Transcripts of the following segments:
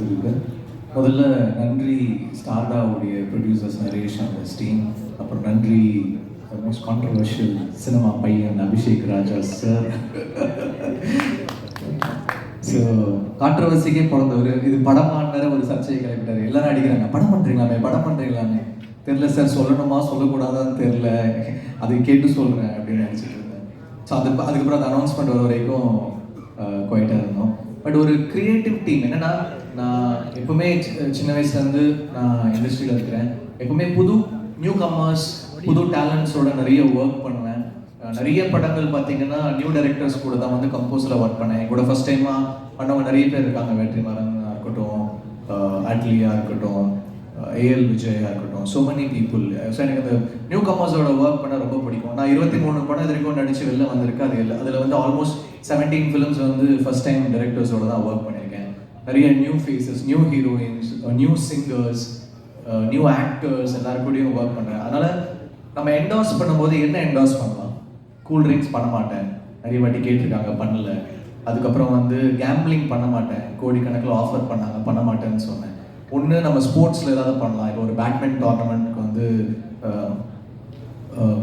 கொடுத்துருக்கு. முதல்ல நன்றி ஸ்டார்டாவுடைய ப்ரொடியூசர்ஸ் நரேஷ் அண்ட் டீம். அப்புறம் நன்றி மோஸ்ட் கான்ட்ரவர்ஷியல் சினிமா பையன் அபிஷேக் ராஜா சார். ஸோ கான்ட்ரவர்சிக்கே பிறந்தவர். இது படமானற ஒரு சர்ச்சையை கிளப்பிட்டார். எல்லாரும் அடிக்கிறாங்க, படம் பண்ணுறீங்களாமே தெரில சார், சொல்லணுமா சொல்லக்கூடாதான்னு தெரில, அதை கேட்டு சொல்கிறேன் அப்படின்னு நினச்சிட்டு இருந்தேன். ஸோ அதுக்கப்புறம் அந்த அனௌன்ஸ்மெண்ட் வர வரைக்கும் குவைட்டாக இருந்தோம். பட் ஒரு க்ரியேட்டிவ் டீம் என்னென்னா, நான் எப்பவுமே சின்ன வயசுலேருந்து நான் இண்டஸ்ட்ரியில் இருக்கிறேன். எப்பவுமே புது நியூ கம்மர்ஸ், புது டேலண்ட்ஸோட நிறைய ஒர்க் பண்ணுவேன். நிறைய படங்கள் பார்த்தீங்கன்னா நியூ டைரக்டர்ஸ் கூட தான் வந்து கம்போஸராக ஒர்க் பண்ணேன். என் கூட ஃபஸ்ட் டைமாக பண்ணவங்க நிறைய பேர் இருக்காங்க. வெற்றிமாறனாக இருக்கட்டும், அட்லியா இருக்கட்டும், ஏஎல் விஜயா இருக்கட்டும், ஸோ மெனி பீப்புள். ஸோ எனக்கு அந்த நியூ கம்மர்ஸோட ஒர்க் பண்ண ரொம்ப பிடிக்கும். நான் 23 படம் இது வரைக்கும் நடிச்சு வெளில வந்திருக்கு. அது இல்லை, அதில் வந்து ஆல்மோஸ்ட் 17 ஃபிலிம்ஸ் வந்து ஃபஸ்ட் டைம் டைரக்டர்ஸோட தான் ஒர்க் பண்ணியிருக்கேன். நிறைய new faces, new heroines, new singers, new actors எல்லாருக்கூடையும் ஒர்க் பண்ணுறேன். அதனால் நம்ம என்டாஸ் பண்ணும்போது என்ன என்டாஸ் பண்ணலாம்? கூல் ட்ரிங்க்ஸ் பண்ண மாட்டேன், நிறைய வாட்டி கேட்டிருக்காங்க, பண்ணல. அதுக்கப்புறம் வந்து கேம்பிளிங் பண்ண மாட்டேன், கோடிக்கணக்கில் ஆஃபர் பண்ணாங்க, பண்ண மாட்டேன்னு சொன்னேன். ஒன்று நம்ம ஸ்போர்ட்ஸில் ஏதாவது பண்ணலாம். இப்போ ஒரு பேட்மிண்டன் டோர்னமெண்ட்க்கு வந்து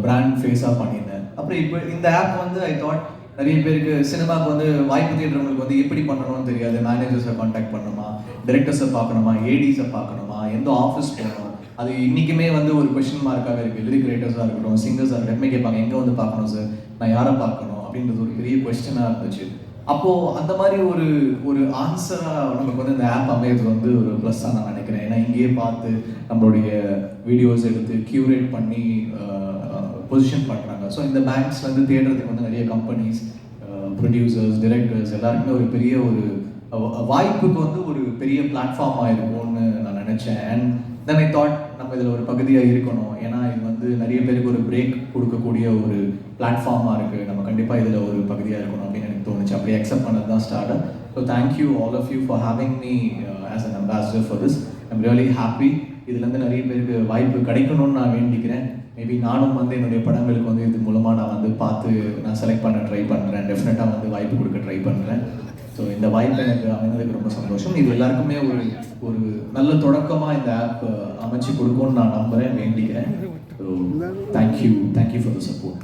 பிராண்ட் ஃபேஸாக பண்ணியிருந்தேன். அப்புறம் இப்போ இந்த ஆப் வந்து ஐ தாட் நிறைய பேருக்கு சினிமாவுக்கு வந்து வாய்ப்பு தேடுறவங்களுக்கு வந்து எப்படி பண்ணணும்னு தெரியாது. மேனேஜர்ஸை கான்டாக்ட் பண்ணணுமா, டைரக்டர்ஸை பார்க்கணுமா, ஏடிஸை பார்க்கணுமா, எந்த ஆஃபீஸ் போகணும், அது இன்றைக்குமே வந்து ஒரு கொஷின் மார்க்காக இருக்குது. லிரிக் ரைட்டர்ஸாக இருக்கட்டும், சிங்கர்ஸாக இருக்கட்டும், கேட்பாங்க எங்கே வந்து பார்க்கணும் சார், நான் யாரை பார்க்கணும் அப்படின்றது ஒரு பெரிய கொஸ்டினாக இருந்துச்சு. அப்போது அந்த மாதிரி ஒரு ஆன்சராக நமக்கு வந்து இந்த ஆப் அமையது வந்து ஒரு ப்ளஸ்ஸாக நான் நினைக்கிறேன். ஏன்னா இங்கேயே பார்த்து நம்மளுடைய வீடியோஸ் எடுத்து க்யூரேட் பண்ணி பொசிஷன் பண்ணுறாங்க. ஸோ இந்த பேங்க்ஸ்லேருந்து தேடுறதுக்கு வந்து நிறைய கம்பெனிஸ், ப்ரொடியூசர்ஸ், டைரக்டர்ஸ் எல்லாருக்குமே ஒரு பெரிய ஒரு வாய்ப்புக்கு வந்து ஒரு பெரிய பிளாட்ஃபார்மாக இருக்கும்னு நான் நினச்சேன். அண்ட் தென் ஐ தாட் நம்ம இதில் ஒரு பகுதியாக இருக்கணும். ஏன்னா இது வந்து நிறைய பேருக்கு ஒரு பிரேக் கொடுக்கக்கூடிய ஒரு பிளாட்ஃபார்மாக இருக்குது. நம்ம கண்டிப்பாக இதில் ஒரு பகுதியாக இருக்கணும் அப்படின்னு எனக்கு தோணுச்சு. அப்படியே அக்செப்ட் பண்ணது தான் start. So thank you all of you for having me as an ambassador for this. I'm really happy. இதுலேருந்து நிறைய பேருக்கு வாய்ப்பு கிடைக்கணும்னு நான் வேண்டிக்கிறேன். மேபி நானும் வந்து என்னுடைய படங்களுக்கு வந்து இது மூலமாக நான் வந்து பார்த்து நான் செலக்ட் பண்ண ட்ரை பண்ணுறேன். டெஃபினட்டாக வந்து வாய்ப்பு கொடுக்க ட்ரை பண்ணுறேன். ஸோ இந்த வாய்ப்பு எனக்கு அமைந்ததுக்கு ரொம்ப சந்தோஷம். இது எல்லாருக்குமே ஒரு நல்ல தொடக்கமாக இந்த ஆப் அமைச்சு கொடுக்கும்னு நான் நம்புகிறேன், வேண்டிக்கிறேன். So thank you for the support.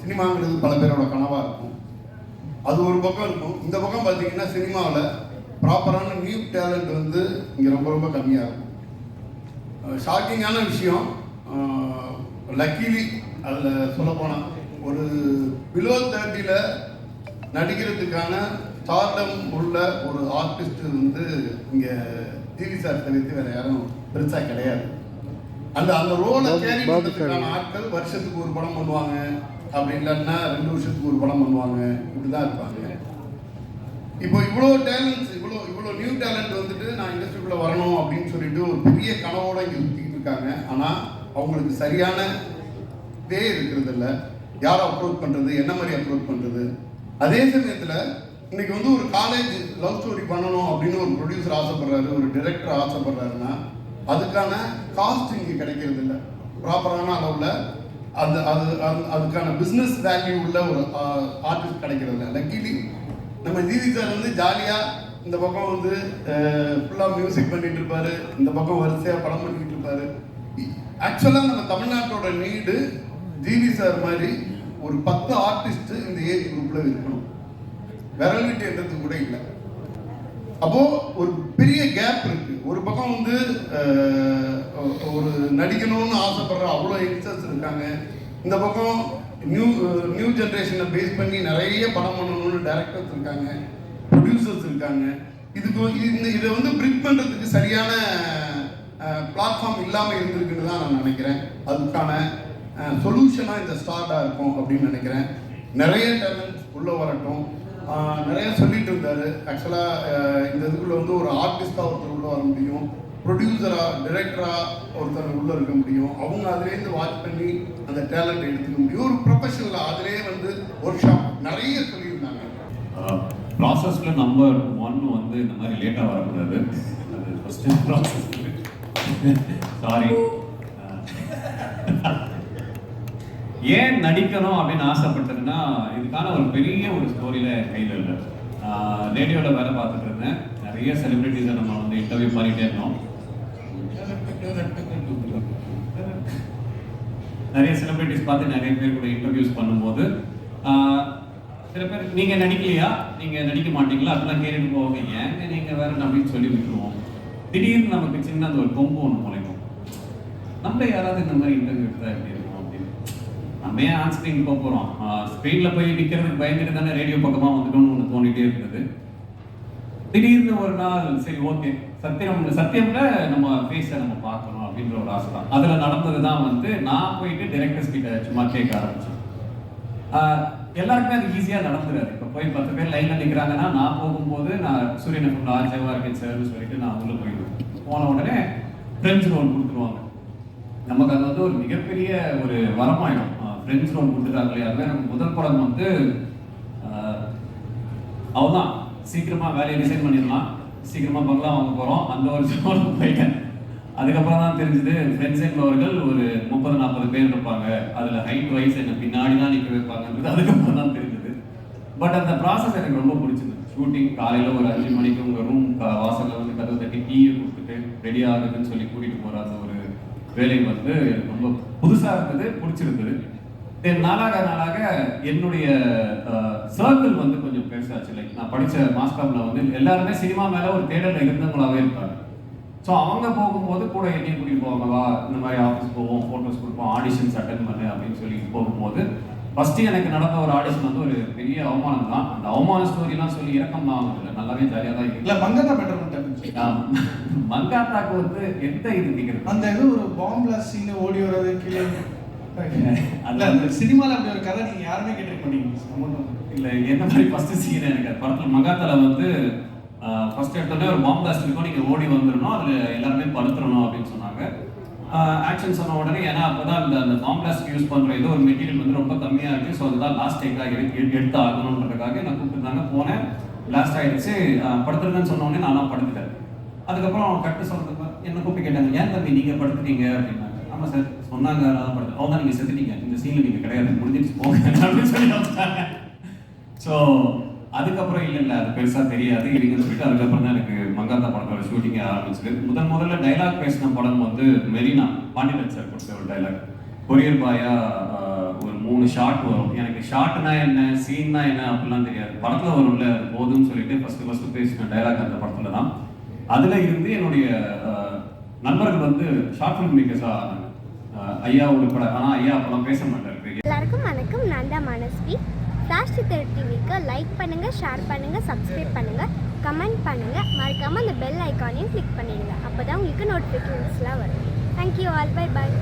சினிமாங்கிறது பல பேரோட கனவாக இருக்கும். அது ஒரு பக்கம் இருக்கும். இந்த பக்கம் பார்த்தீங்கன்னா சினிமாவில் ப்ராப்பரான நியூ டேலண்ட் வந்து இங்கே ரொம்ப ரொம்ப கம்மியாக இருக்கும். ஷாக்கிங்கான விஷயம், லக்கிலி அதில் சொல்லப்போனால் ஒரு பிலோ 30 நடிக்கிறதுக்கான ஸ்டார்டம் உள்ள ஒரு ஆர்டிஸ்ட் வந்து இங்கே டிவி சார் தவிர்த்து வேறு யாரும் பெருசாக கிடையாது. அந்த ரோலை கேரி பண்ணுறதுக்கான ஆட்கள் வருஷத்துக்கு ஒரு படம் பண்ணுவாங்க, அப்படி இல்லைன்னா 2 வருஷத்துக்கு ஒரு படம் பண்ணுவாங்க, இப்படி தான் இருப்பாங்க. இப்போ இவ்வளோ டேலண்ட்ஸ், இவ்வளோ நியூ டேலண்ட் வந்துட்டு நான் இண்டஸ்ட்ரிக்குள்ளே வரணும் அப்படின்னு சொல்லிட்டு ஒரு பெரிய கனவோடு இங்கே சுற்றிக்கிட்டு இருக்காங்க. ஆனால் அவங்களுக்கு சரியான இதே இருக்கிறது இல்லை. யாரை அப்ரோச் பண்ணுறது, என்ன மாதிரி அப்ரோச் பண்ணுறது. அதே சமயத்தில் இன்னைக்கு வந்து ஒரு காலேஜ் லவ் ஸ்டோரி பண்ணணும் அப்படின்னு ஒரு ப்ரொடியூசர் ஆசைப்படுறாரு, ஒரு டைரக்டர் ஆசைப்படுறாருன்னா அதுக்கான காஸ்ட் இங்கே கிடைக்கிறது இல்லை ப்ராப்பரான அளவில். அதுக்கான பிஸ்னஸ் வேல்யூ உள்ள ஒரு ஆர்டிஸ்ட் கிடைக்கிறது இல்லை. லக்கிலி நம்ம ஜிவி சார் வந்து ஜாலியாக இந்த பக்கம் வந்து ஃபுல்லாக மியூசிக் பண்ணிட்டு இருப்பாரு, இந்த பக்கம் வரிசையாக படம் பண்ணிக்கிட்டு இருப்பாரு. ஆக்சுவலாக நம்ம தமிழ்நாட்டோட நீடு ஜிவி சார் மாதிரி ஒரு 10 ஆர்டிஸ்ட் இந்த ஏஜ் குரூப்பில் இருக்கணும். விரல் விட்டு என்றது கூட இல்லை. அப்போது ஒரு பெரிய கேப் இருக்கு. ஒரு பக்கம் வந்து ஒரு நடிக்கணும்னு ஆசைப்படுற அவ்வளோ யங்ஸ்டர்ஸ் இருக்காங்க. இந்த பக்கம் நியூ ஜென்ரேஷனை பேஸ் பண்ணி நிறைய படம் பண்ணணும்னு டைரக்டர்ஸ் இருக்காங்க, ப்ரொடியூசர்ஸ் இருக்காங்க. இதை வந்து பிரிக் பண்ணுறதுக்கு சரியான பிளாட்ஃபார்ம் இல்லாமல் இருந்திருக்குன்னு தான் நான் நினைக்கிறேன். அதுக்கான சொல்யூஷனாக இந்த ஸ்டார்டாக இருக்கும் அப்படின்னு நினைக்கிறேன். நிறைய டேலண்ட்ஸ் உள்ளே வரட்டும். நிறைய சொல்லிட்டு இருந்தார். ஆக்சுவலாக இந்த இதுக்குள்ளே வந்து ஒரு ஆர்டிஸ்டாக ஒருத்தர் உள்ளே வர முடியும், ப்ரொடியூசராக டைரக்டராக ஒருத்தர் உள்ளே இருக்க முடியும். அவங்க அதுலேருந்து வாட்ச் பண்ணி அந்த டேலண்ட் எடுத்துக்க முடியும். ஒரு ப்ரொஃபஷனலாக அதிலே வந்து ஒர்க் ஷாப் நிறைய சொல்லியிருந்தாங்க. ப்ராசஸில் நம்பர் 1 வந்து இந்த மாதிரி லேட்டாக வரக்கூடாது. அது ஃபஸ்ட்டு ப்ராசஸ். சாரி. ஏன் நடிக்கணும் அப்படின்னு ஆசைப்பட்டதுன்னா, இதுக்கான ஒரு பெரிய ஒரு ஸ்டோரியில் கையில் இல்லை. ரேடியோவில் வேலை பார்த்துட்டு இருந்தேன். நிறைய செலிபிரிட்டிஸை நம்ம வந்து இன்டர்வியூ பண்ணிகிட்டே இருந்தோம். நிறைய செலிபிரிட்டிஸ் பார்த்து நிறைய பேர் கூட இன்டர்வியூஸ் பண்ணும்போது சில பேர் நீங்கள் நடிக்கலையா, நீங்கள் நடிக்க மாட்டீங்களா அப்படிலாம் கேட்டுட்டு போவாங்க. ஏங்க நீங்கள் வேற அப்படின்னு சொல்லி விட்டுருவோம். திடீர்னு நமக்கு சின்ன அந்த ஒரு கொம்பு ஒன்று முளைக்கும். நம்ம யாராவது இந்த மாதிரி இன்டர்வியூ எடுத்தால் எப்படி இருக்கும் அப்படின்னு. நம்ம ஏன் ஆன் ஸ்க்ரீன் போக போகிறோம், ஸ்க்ரீனில் போய் நிற்கிறதுக்கு பயந்துட்டு தானே ரேடியோ பக்கமாக வந்துட்டோம்னு ஒன்று தோணிகிட்டே இருந்தது. திடீர்னு ஒரு நாள் சரி ஓகே சத்தியம்ல நம்ம ஃபேஸை நம்ம பார்க்கணும் அப்படின்ற ஒரு ஆசை தான். அதில் நடந்தது தான் வந்து நான் போயிட்டு டைரக்டர்ஸ் கிட்ட சும்மா கேட்க ஆரம்பித்தேன். எல்லாருக்குமே அது ஈஸியாக நடந்துடாது. இப்போ போய் 10 பேர் லைனில் நிற்கிறாங்கன்னா நான் போகும்போது நான் சூரியன் எஃப்எம்ல ஆர்ஜேவாக இருக்கேன் சார்னு சொல்லிட்டு நான் உள்ளே போயிடுவேன். போன உடனே ஃப்ரெண்ட்ஸ் ரோல் கொடுத்துருவாங்க. நமக்கு அது வந்து ஒரு மிகப்பெரிய ஒரு வரமாயிடும். ஃப்ரெண்ட்ஸ் ரோல் கொடுத்துட்டாங்களே, அதுவே எனக்கு முதல் படம் வந்து அவதான் சீக்கிரமாக வேலையை டிசைன் பண்ணிடலாம், சீக்கிரமாக பங்களா வாங்க போகிறோம், அந்த ஒரு ஜோன் போயிட்டேன். அதுக்கப்புறம் தான் தெரிஞ்சது ஃப்ரெண்ட்ஸ் என்பவர்கள் ஒரு 30-40 பேர் இருப்பாங்க, அதில் ஹைட் வைஸ் என்ன பின்னாடி தான் நிற்க வைப்பாங்கன்றது அதுக்கப்புறம் தான் தெரிஞ்சது. பட் அந்த ப்ராசஸ் எனக்கு ரொம்ப பிடிச்சது. ஷூட்டிங் காலையில் ஒரு 5 மணிக்கு உங்கள் ரூம் வாசலில் வந்து கதவு தட்டி டீயை கொடுத்துட்டு ரெடி ஆகுதுன்னு சொல்லி கூட்டிகிட்டு போகிற அந்த ஒரு வேலை வந்து எனக்கு ரொம்ப புதுசாக இருந்தது, பிடிச்சிருந்தது. நாளாக என்னுடைய சர்க்கிள் வந்து கொஞ்சம் பெருசாச்சு. லைக் நான் படித்த மாஸ்காமில் வந்து எல்லாருமே சினிமா மேலே ஒரு தேடல் இருந்தவங்களாகவே இருக்காங்க. ஸோ அவங்க போகும்போது கூட என்னையும் கூட்டிகிட்டு போவாங்களா, இந்த மாதிரி ஆஃபீஸ் போவோம், ஃபோட்டோஸ் கொடுப்போம், ஆடிஷன்ஸ் அட்டன் பண்ணு அப்படின்னு சொல்லி போகும்போது ஃபஸ்ட்டு எனக்கு நடந்த ஒரு ஆடிஷன் வந்து ஒரு பெரிய அவமானம் தான். அந்த அவமான ஸ்டோரிலாம் சொல்லி இறக்கம் தான் ஆகுது, நல்லாவே ஜாலியாக தான் இருக்கு. இல்லை மங்காத்தா பெட்டர் மங்காத்தாக்கு வந்து எந்த இது கேட்குறது, அந்த இது ஒரு பாம்பு பிளாஸ்ட் சீன் ஓடி வர்றது கீழே அந்த சினிமாவில் அப்படி ஒரு கதை நீங்கள் யாருமே கேட்டிருக்க மாட்டீங்க. இல்லை என்ன மாதிரி ஃபஸ்ட்டு சீன் எனக்கு படத்தில் மங்காத்தாவில் வந்து ஃபர்ஸ்ட் எடுத்தோடனே ஒரு பாம்பு பிளாஸ்ட் இருக்கும், நீங்கள் ஓடி வந்துடணும், அதில் எல்லாருமே படுத்துடணும் அப்படின்னு சொன்னாங்க. ஆக்ஷன் சொன்ன உடனே ஏன்னா அப்போ தான் அந்த பாம்பு பிளாஸ்ட் யூஸ் பண்ணுற ஏதோ ஒரு மெட்டீரியல் வந்து ரொம்ப கம்மியாக இருக்குது, ஸோ அதுதான் லாஸ்ட் டேக்காக எடுத்து ஆகணுன்றதுக்காக நான் கூப்பிட்டுருந்தாங்க. போனேன், பிளாஸ்ட் ஆகிடுச்சு, படுத்துருங்கன்னு சொன்ன உடனே நானும் படுத்துட்டேன். அதுக்கப்புறம் கட்டு சொல்கிறதுக்கு என்ன கூப்பிட்டு கேட்டாங்க, ஏன் தம்பி நீங்கள் படுத்துட்டீங்க அப்படின்னாங்க. ஆமாம் சார் சொன்னாங்க, நான் படுத்து அவங்க தான் நீங்கள் செத்துட்டீங்க, இந்த சீனில் நீங்கள் கிடையாது, முடிஞ்சிச்சு போங்க அப்படின்னு சொல்லி வந்தாங்க. ஸோ அதுக்கப்புறம் இல்லை அது பெருசாக தெரியாது இதுன்னு சொல்லிட்டு அதுக்கப்புறம் தான் எனக்கு மங்காத்தா படத்தோட ஷூட்டிங்கே ஆரம்பிச்சது. முதல்ல டைலாக் பேசின படம் வந்து மெரினா, பாண்டியன் சார் கொடுத்த ஒரு டைலாக். கொரியர் பாயா ஒரு 3 ஷாட் வரும். எனக்கு ஷார்ட்னா என்ன, சீன்னா என்ன அப்படிலாம் தெரியாது. படத்தில் வரும்ல போதும்னு சொல்லிட்டு ஃபஸ்ட்டு பேசின டைலாக் அந்த படத்தில் தான். அதில் இருந்து என்னுடைய நண்பர்கள் வந்து ஷார்ட் ஃபிலிம் மேக்கர்ஸாக ஆனாங்க. ஐயா ஒரு படம், ஆனால் ஐயா அப்போலாம் பேச மாட்டார். எல்லாருக்கும் வணக்கம், நான் தான் மனஸ்வி. ஃப்ளாஷ் சித்தர் டிவிக்கு லைக் பண்ணுங்கள், ஷேர் பண்ணுங்கள், சப்ஸ்கிரைப் பண்ணுங்கள், கமெண்ட் பண்ணுங்கள், மறக்காமல் அந்த பெல் ஐக்கானையும் கிளிக் பண்ணிடுங்க. அப்போ தான் உங்களுக்கு நோட்டிஃபிகேஷன்ஸ்லாம் வரும். Thank you all, bye bye.